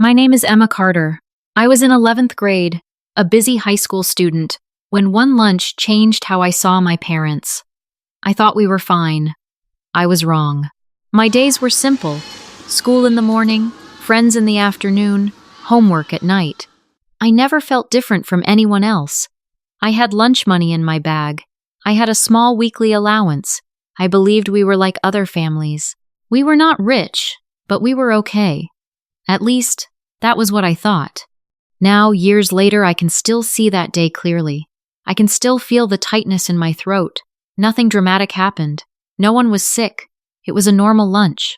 My name is Emma Carter. I was in 11th grade, a busy high school student, when one lunch changed how I saw my parents. I thought we were fine. I was wrong. My days were simple. School in the morning, friends in the afternoon, homework at night. I never felt different from anyone else. I had lunch money in my bag. I had a small weekly allowance. I believed we were like other families. We were not rich, but we were okay. At least, that was what I thought. Now, years later, I can still see that day clearly. I can still feel the tightness in my throat. Nothing dramatic happened. No one was sick. It was a normal lunch.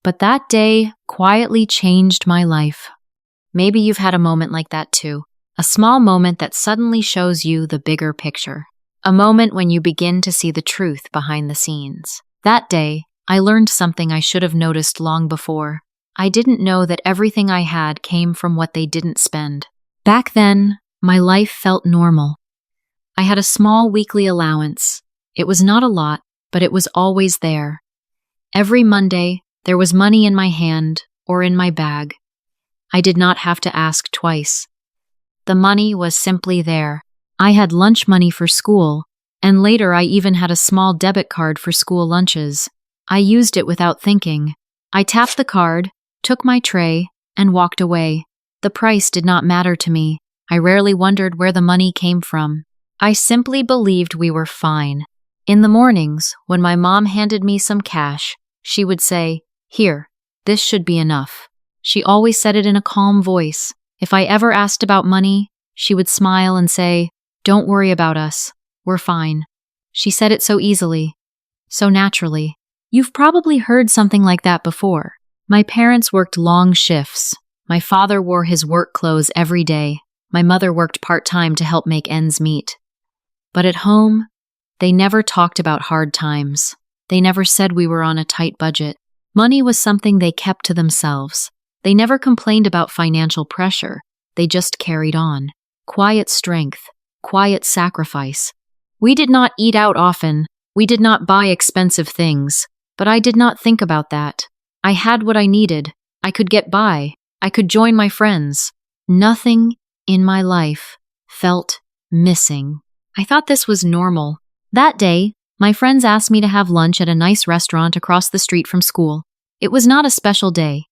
But that day quietly changed my life. Maybe you've had a moment like that too. A small moment that suddenly shows you the bigger picture. A moment when you begin to see the truth behind the scenes. That day, I learned something I should have noticed long before. I didn't know that everything I had came from what they didn't spend. Back then, my life felt normal. I had a small weekly allowance. It was not a lot, but it was always there. Every Monday, there was money in my hand or in my bag. I did not have to ask twice. The money was simply there. I had lunch money for school, and later I even had a small debit card for school lunches. I used it without thinking. I tapped the card, took my tray, and walked away. The price did not matter to me. I rarely wondered where the money came from. I simply believed we were fine. In the mornings, when my mom handed me some cash, she would say, "Here, this should be enough." She always said it in a calm voice. If I ever asked about money, she would smile and say, "Don't worry about us. We're fine." She said it so easily, so naturally. You've probably heard something like that before. My parents worked long shifts. My father wore his work clothes every day. My mother worked part-time to help make ends meet. But at home, they never talked about hard times. They never said we were on a tight budget. Money was something they kept to themselves. They never complained about financial pressure. They just carried on. Quiet strength, quiet sacrifice. We did not eat out often. We did not buy expensive things. But I did not think about that. I had what I needed. I could get by. I could join my friends. Nothing in my life felt missing. I thought this was normal. That day, my friends asked me to have lunch at a nice restaurant across the street from school. It was not a special day.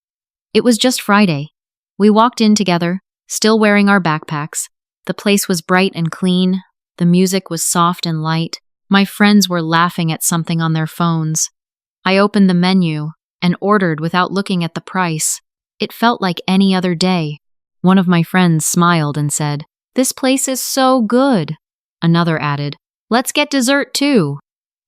It was just Friday. We walked in together, still wearing our backpacks. The place was bright and clean. The music was soft and light. My friends were laughing at something on their phones. I opened the menu and ordered without looking at the price. It felt like any other day. One of my friends smiled and said, "This place is so good." Another added, "Let's get dessert too."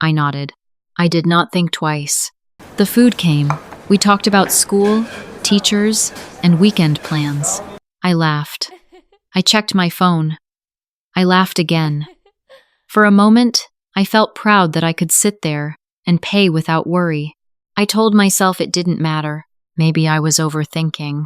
I nodded. I did not think twice. The food came. We talked about school, teachers, and weekend plans. I laughed. I checked my phone. I laughed again. For a moment, I felt proud that I could sit there and pay without worry. I told myself it didn't matter. Maybe I was overthinking.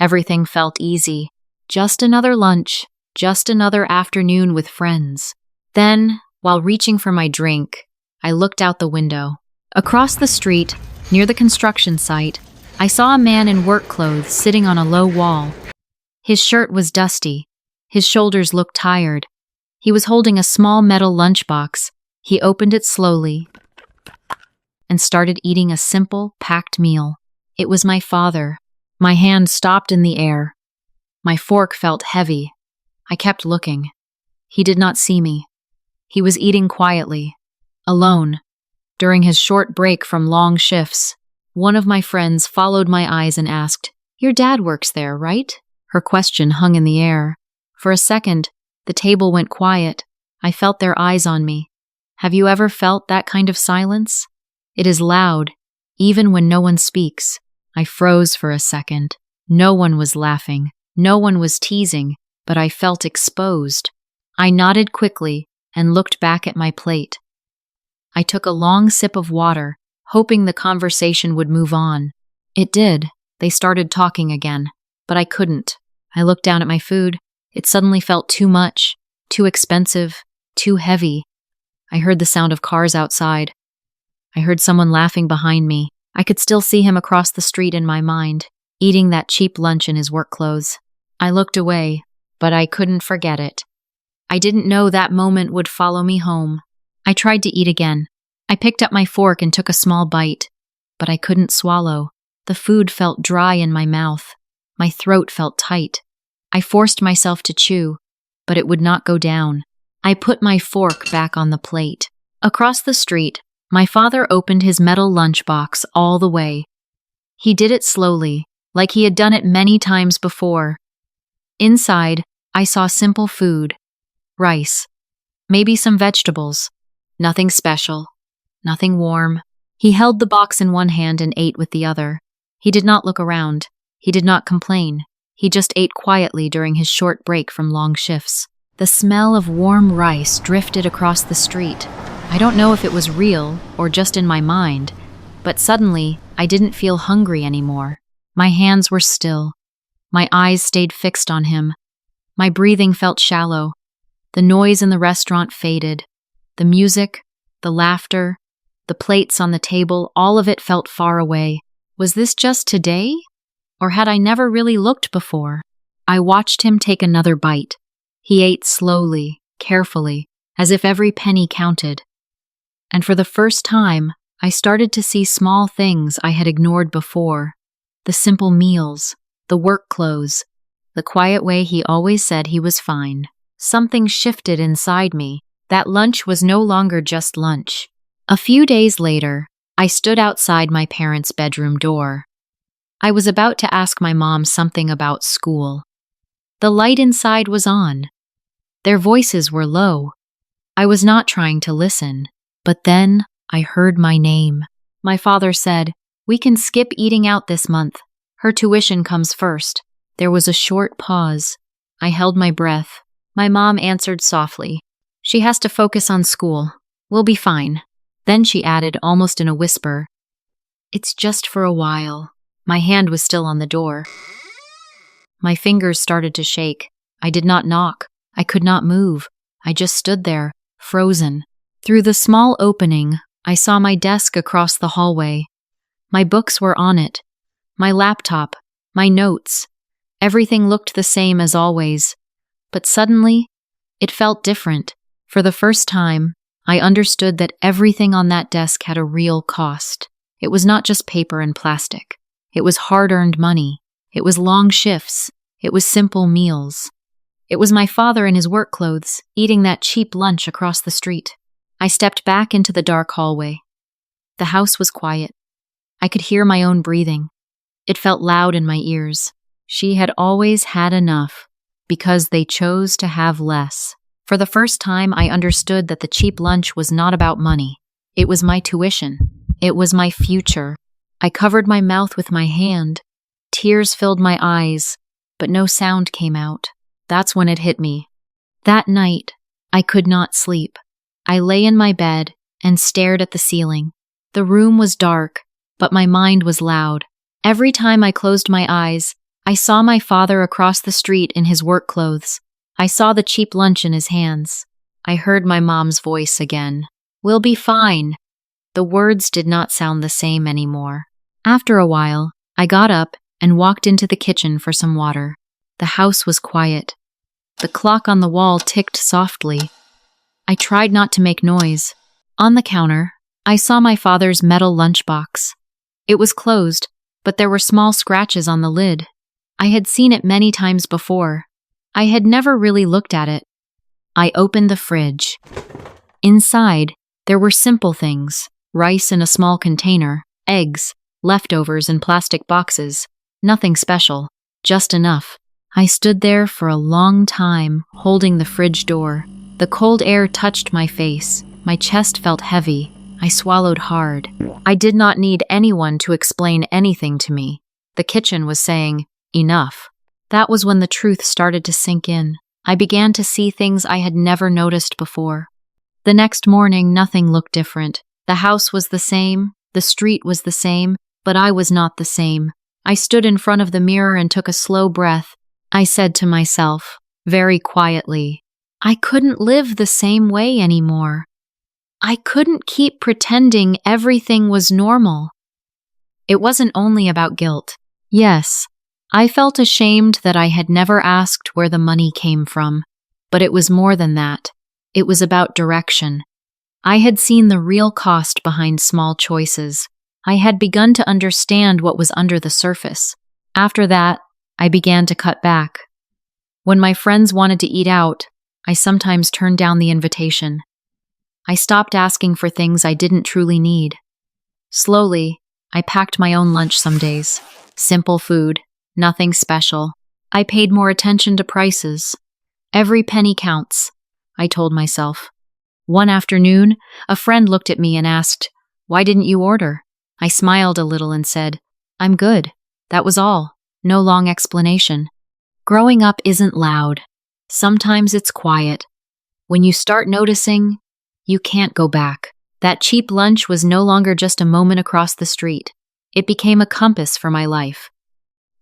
Everything felt easy. Just another lunch, just another afternoon with friends. Then, while reaching for my drink, I looked out the window. Across the street, near the construction site, I saw a man in work clothes sitting on a low wall. His shirt was dusty. His shoulders looked tired. He was holding a small metal lunchbox. He opened it slowly and started eating a simple, packed meal. It was my father. My hand stopped in the air. My fork felt heavy. I kept looking. He did not see me. He was eating quietly, alone. During his short break from long shifts, one of my friends followed my eyes and asked, "Your dad works there, right?" Her question hung in the air. For a second, the table went quiet. I felt their eyes on me. Have you ever felt that kind of silence? It is loud, even when no one speaks. I froze for a second. No one was laughing. No one was teasing, but I felt exposed. I nodded quickly and looked back at my plate. I took a long sip of water, hoping the conversation would move on. It did. They started talking again, but I couldn't. I looked down at my food. It suddenly felt too much, too expensive, too heavy. I heard the sound of cars outside. I heard someone laughing behind me. I could still see him across the street in my mind. eating that cheap lunch in his work clothes. I looked away, but I couldn't forget it. I didn't know that moment would follow me home. I tried to eat again. I picked up my fork and took a small bite, but I couldn't swallow. The food felt dry in my mouth. My throat felt tight. I forced myself to chew, but it would not go down. I put my fork back on the plate. Across the street, my father opened his metal lunchbox all the way. He did it slowly, like he had done it many times before. Inside, I saw simple food. Rice. Maybe some vegetables. Nothing special. Nothing warm. He held the box in one hand and ate with the other. He did not look around. He did not complain. He just ate quietly during his short break from long shifts. The smell of warm rice drifted across the street. I don't know if it was real or just in my mind, but suddenly I didn't feel hungry anymore. My hands were still. My eyes stayed fixed on him. My breathing felt shallow. The noise in the restaurant faded. The music, the laughter, the plates on the table, all of it felt far away. Was this just today? Or had I never really looked before? I watched him take another bite. He ate slowly, carefully, as if every penny counted. And for the first time, I started to see small things I had ignored before. The simple meals, the work clothes, the quiet way he always said he was fine. Something shifted inside me. That lunch was no longer just lunch. A few days later, I stood outside my parents' bedroom door. I was about to ask my mom something about school. The light inside was on. Their voices were low. I was not trying to listen, but then I heard my name. My father said, "We can skip eating out this month. Her tuition comes first." There was a short pause. I held my breath. My mom answered softly, "She has to focus on school. We'll be fine." Then she added, almost in a whisper, "It's just for a while." My hand was still on the door. My fingers started to shake. I did not knock. I could not move. I just stood there, frozen. Through the small opening, I saw my desk across the hallway. My books were on it. My laptop, my notes. Everything looked the same as always. But suddenly, it felt different. For the first time, I understood that everything on that desk had a real cost. It was not just paper and plastic. It was hard-earned money. It was long shifts. It was simple meals. It was my father in his work clothes, eating that cheap lunch across the street. I stepped back into the dark hallway. The house was quiet. I could hear my own breathing. It felt loud in my ears. She had always had enough, because they chose to have less. For the first time, I understood that the cheap lunch was not about money. It was my tuition. It was my future. I covered my mouth with my hand. Tears filled my eyes, but no sound came out. That's when it hit me. That night, I could not sleep. I lay in my bed and stared at the ceiling. The room was dark, but my mind was loud. Every time I closed my eyes, I saw my father across the street in his work clothes. I saw the cheap lunch in his hands. I heard my mom's voice again. "We'll be fine." The words did not sound the same anymore. After a while, I got up and walked into the kitchen for some water. The house was quiet. The clock on the wall ticked softly. I tried not to make noise. On the counter, I saw my father's metal lunchbox. It was closed, but there were small scratches on the lid. I had seen it many times before. I had never really looked at it. I opened the fridge. Inside, there were simple things: rice in a small container, eggs, leftovers in plastic boxes. Nothing special, just enough. I stood there for a long time, holding the fridge door. The cold air touched my face. My chest felt heavy. I swallowed hard. I did not need anyone to explain anything to me. The kitchen was saying, "Enough." That was when the truth started to sink in. I began to see things I had never noticed before. The next morning, nothing looked different. The house was the same, the street was the same, but I was not the same. I stood in front of the mirror and took a slow breath. I said to myself, very quietly, I couldn't live the same way anymore. I couldn't keep pretending everything was normal. It wasn't only about guilt. Yes, I felt ashamed that I had never asked where the money came from, but it was more than that. It was about direction. I had seen the real cost behind small choices. I had begun to understand what was under the surface. After that, I began to cut back. When my friends wanted to eat out, I sometimes turned down the invitation. I stopped asking for things I didn't truly need. Slowly, I packed my own lunch some days. Simple food, nothing special. I paid more attention to prices. Every penny counts, I told myself. One afternoon, a friend looked at me and asked, "Why didn't you order?" I smiled a little and said, "I'm good." That was all. No long explanation. Growing up isn't loud. Sometimes it's quiet. When you start noticing, you can't go back. That cheap lunch was no longer just a moment across the street. It became a compass for my life.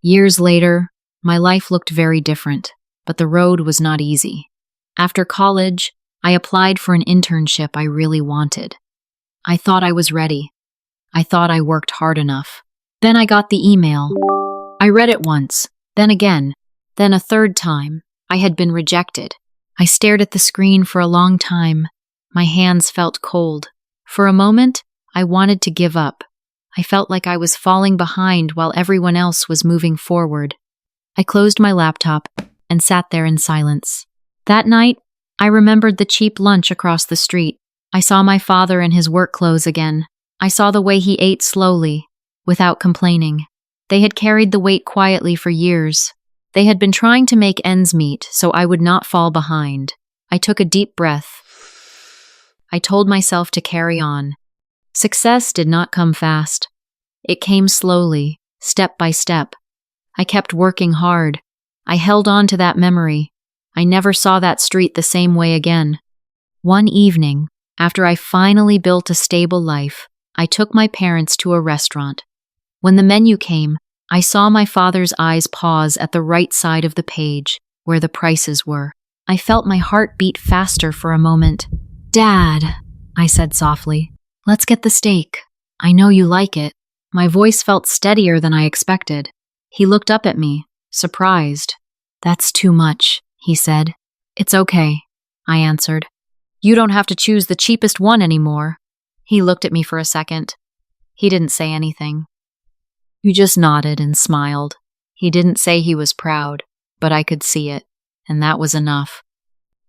Years later, my life looked very different, but the road was not easy. After college, I applied for an internship I really wanted. I thought I was ready. I thought I worked hard enough. Then I got the email. I read it once, then again, then a third time. I had been rejected. I stared at the screen for a long time. My hands felt cold. For a moment, I wanted to give up. I felt like I was falling behind while everyone else was moving forward. I closed my laptop and sat there in silence. That night, I remembered the cheap lunch across the street. I saw my father in his work clothes again. I saw the way he ate slowly, without complaining. They had carried the weight quietly for years. They had been trying to make ends meet so I would not fall behind. I took a deep breath. I told myself to carry on. Success did not come fast. It came slowly, step by step. I kept working hard. I held on to that memory. I never saw that street the same way again. One evening, after I finally built a stable life, I took my parents to a restaurant. When the menu came, I saw my father's eyes pause at the right side of the page, where the prices were. I felt my heart beat faster for a moment. "Dad," I said softly, "let's get the steak. I know you like it." My voice felt steadier than I expected. He looked up at me, surprised. "That's too much," he said. "It's okay," I answered. "You don't have to choose the cheapest one anymore." He looked at me for a second. He didn't say anything. He just nodded and smiled. He didn't say he was proud, but I could see it, and that was enough.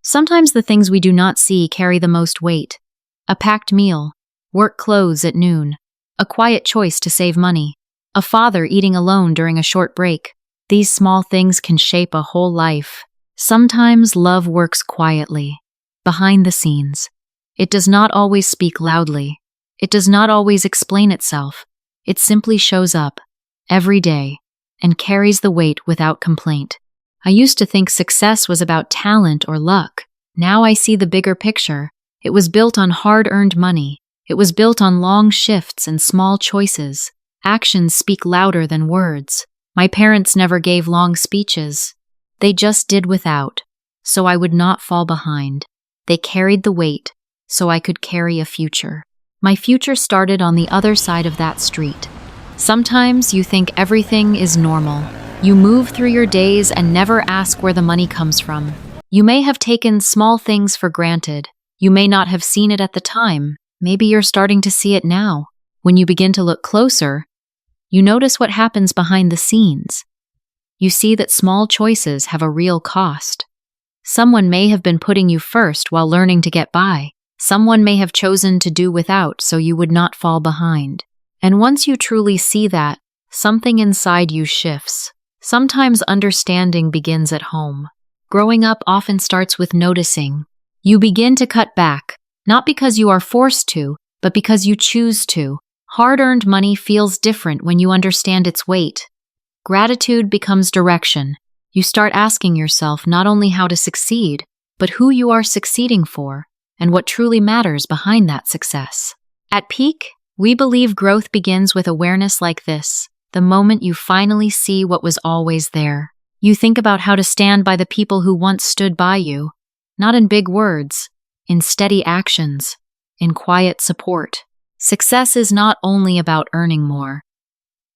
Sometimes the things we do not see carry the most weight. A packed meal, work clothes at noon, a quiet choice to save money, a father eating alone during a short break. These small things can shape a whole life. Sometimes love works quietly, behind the scenes. It does not always speak loudly. It does not always explain itself. It simply shows up, every day, and carries the weight without complaint. I used to think success was about talent or luck. Now I see the bigger picture. It was built on hard-earned money. It was built on long shifts and small choices. Actions speak louder than words. My parents never gave long speeches. They just did without, so I would not fall behind. They carried the weight, so I could carry a future. My future started on the other side of that street. Sometimes you think everything is normal. You move through your days and never ask where the money comes from. You may have taken small things for granted. You may not have seen it at the time. Maybe you're starting to see it now. When you begin to look closer, you notice what happens behind the scenes. You see that small choices have a real cost. Someone may have been putting you first while learning to get by. Someone may have chosen to do without so you would not fall behind. And once you truly see that, something inside you shifts. Sometimes understanding begins at home. Growing up often starts with noticing. You begin to cut back, not because you are forced to, but because you choose to. Hard-earned money feels different when you understand its weight. Gratitude becomes direction. You start asking yourself not only how to succeed, but who you are succeeding for, and what truly matters behind that success. At Peak, we believe growth begins with awareness like this, the moment you finally see what was always there. You think about how to stand by the people who once stood by you, not in big words, in steady actions, in quiet support. Success is not only about earning more.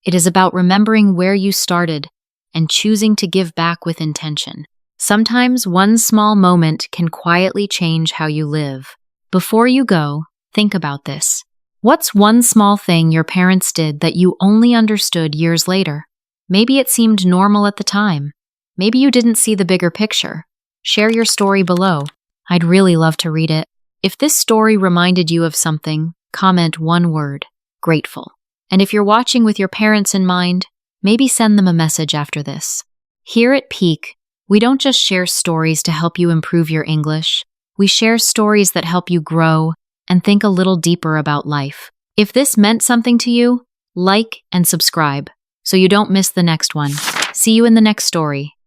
It is about remembering where you started and choosing to give back with intention. Sometimes one small moment can quietly change how you live. Before you go, think about this. What's one small thing your parents did that you only understood years later? Maybe it seemed normal at the time. Maybe you didn't see the bigger picture. Share your story below. I'd really love to read it. If this story reminded you of something, comment one word: grateful. And if you're watching with your parents in mind, maybe send them a message after this. Here at Peak, we don't just share stories to help you improve your English. We share stories that help you grow and think a little deeper about life. If this meant something to you, like and subscribe so you don't miss the next one. See you in the next story.